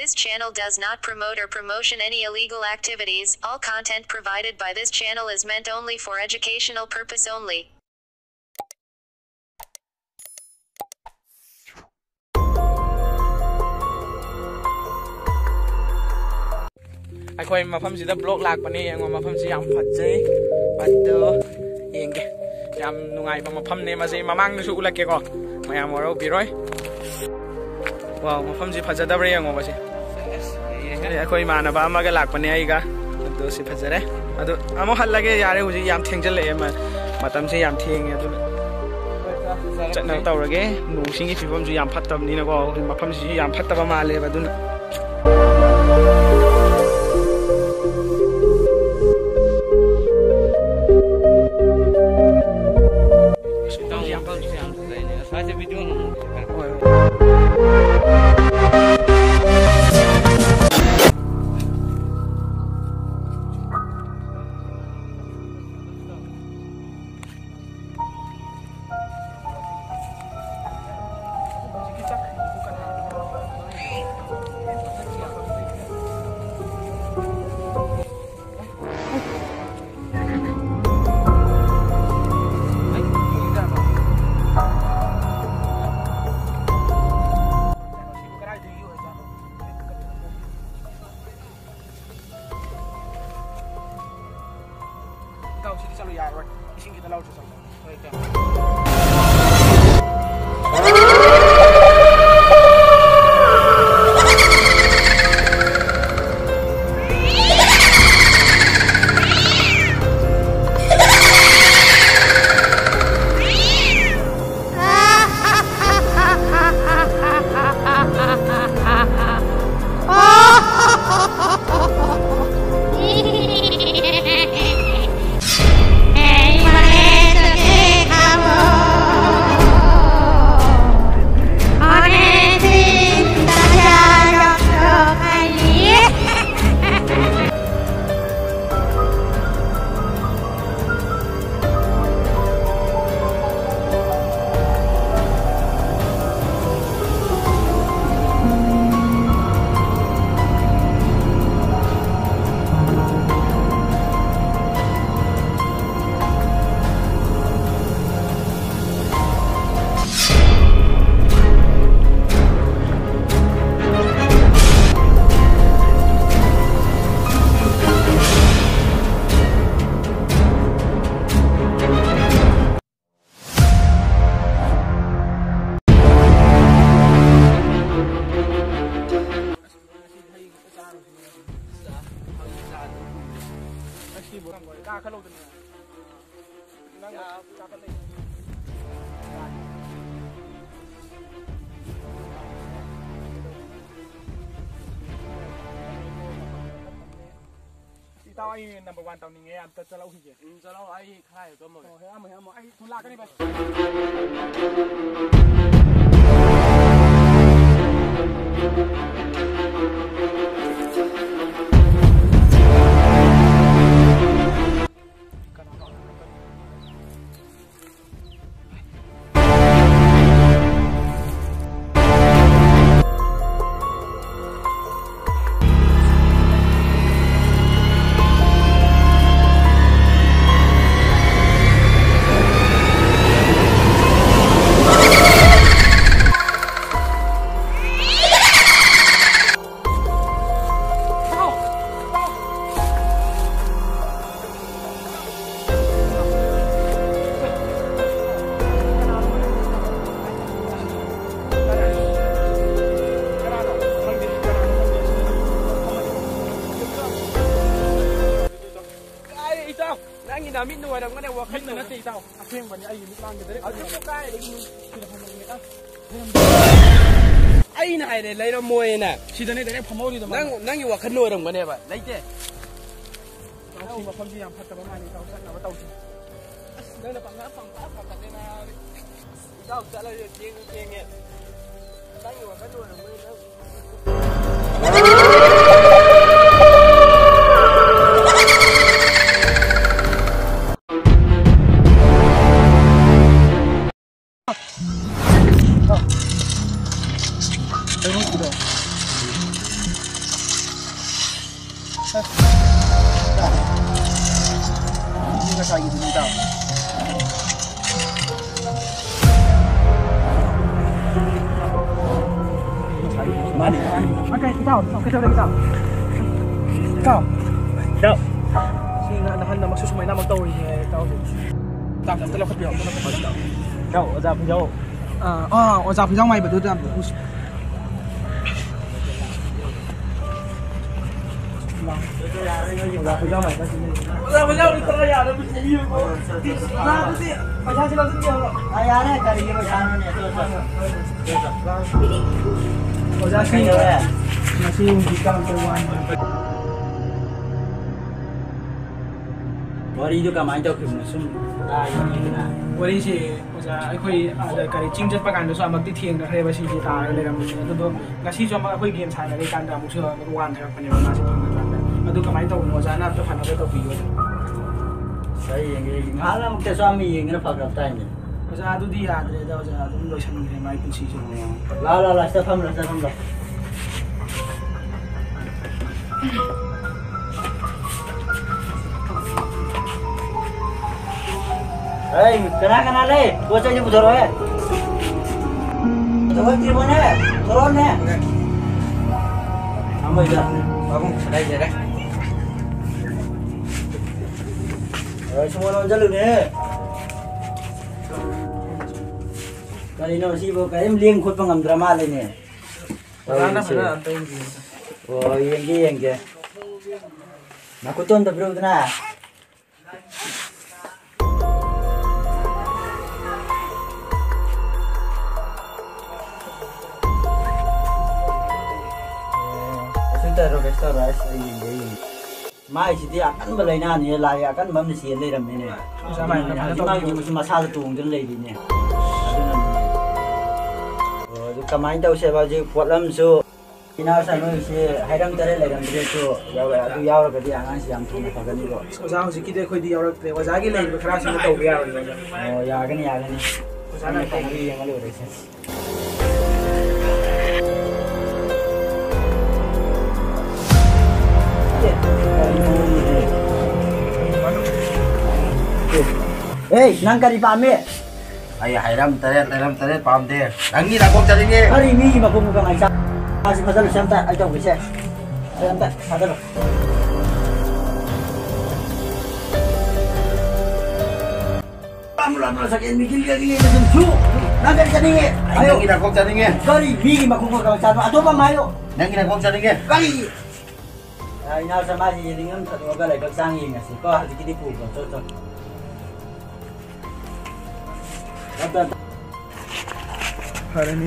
This channel does not promote or promotion any illegal activities. All content provided by this channel is meant only for educational purpose only. ไอ้คอยมาพัมสิได้บล็อกหลักปะนี่ยังมาพัมสิยามผัดใจปัดเดอเองแกยามนุ่งไงมาพัมเนี่ยมาสิมามั่งสุกุลเกก็มายามเราปีร้อยว้าวมาพัมสิผัดจะได้บริยังมาสิไอ้คอยมานะบ้ามาก็หลักปะเนี่ยอีกอ่ะตัวสิผัดจะได้อะตัวอามาหัดละแกยาเรื่องสิยามเที่ยงจะเลยมาทำสิยามเที่ยงเนี่ยตัวจะนั่งเต่าละแกหนูสิ่งที่ผมสิยามผัดตำนี่นะก็มาพัมสิยามผัดตำมาเลยแบบนั้นSelalu ya, ising kita laut sama. Tao ai number 1 tao ninge am ta lau hi je lau ai khai ko mo he am ai thun la ka ni ba Namin nuwa lang ngane wakil na nati tao. Aking banya ay unit lang gede. Ano ko kay di sila pamong nita. Ay na ay lay ra moy na. Sida ne dere phamau ni nang yi wakil nuwa lang ngane ba. Laite. Tao ma phamji yam phatta ba mani tao sa na ba tao si. As dang na pang pa ka na. Tao sa la jeng jeng ne. Nang yi wakil nuwa lang ngane. Ini nggak saya gitu tahu. Mari. Oke, kita tahu. Oke, kita tahu. Kau. Tahu. Sih nggak nahan nama susu main nama tahu ini tahu. Tahu kan terlalu kebiau. Kau, oza pinjau. Oza pinjau mai betul tak? Oza pinjau mai masih. Oza pinjau di tengah ya, ada mesti dia. Nah, tu sih. Macam sih langsung dia. Ayah ni cari dia macam ni tu. Oza sih. Masih hikam terwan. Wari itu kamai jauh ke musim. Ini na. Wari sih, oza, aku ada kali cincin pakai anu sama di tiang dah, hebat sih kita ada dalam musim itu tu. Nasi cuma aku game saya dari kandang musim ruan saya punya nasi pun. Aduh kamai tahu oza nak tu fan apa tahu video. Saya yang ini malam kita suami yang ini pakai apa ni? Oza tu dia ada, oza tu mulai sana ni mai pun sih. Lah, stefan lah. Hei, kena le. Bocah ni butuh roh. Tuan di mana? Turun ni. Ambil dah. Bagus, sudah je. Semua orang jalan ni. Kali ni masih bukan liang kot pengam drama le ni. Mana apa yang ni? Oh, yang ke. Nak kuton tak bro tu na? Sudah restoran ini. Mai sih akan berlainan ni, lari akan mesti le ram ni. Sama Mai mesti masalah tu ungkit le ni. Oh, kamai tahu saya baju buat lam so. Ina sana si hairam tare le ram dia tu. Adu yaur ke dia angan siang tu pakai ni ko. Oza sih kita kau di orang tu, oza lagi le berkeras ni tahu biar. Oh, ya kan. Oza nak tahu. Yang malu rasa. Hey, nangka di pamit. Ayah hairam taret pam deh. Nangi nak kau cari ni. Hari ini aku muka macam masih pasal santai aja bisa. Santai, ada loh. Lama sakit mikir lagi macam tu. Nangka cari ni. Ayo. Nangi nak kau cari ni. Hari ini aku muka macam atau apa mayo? Nangi nak kau cari ni. Kali. Ini sama je dengan satu orang lagi kesangi ngasih. Kau harus kita pukul, cocok. Hari ni.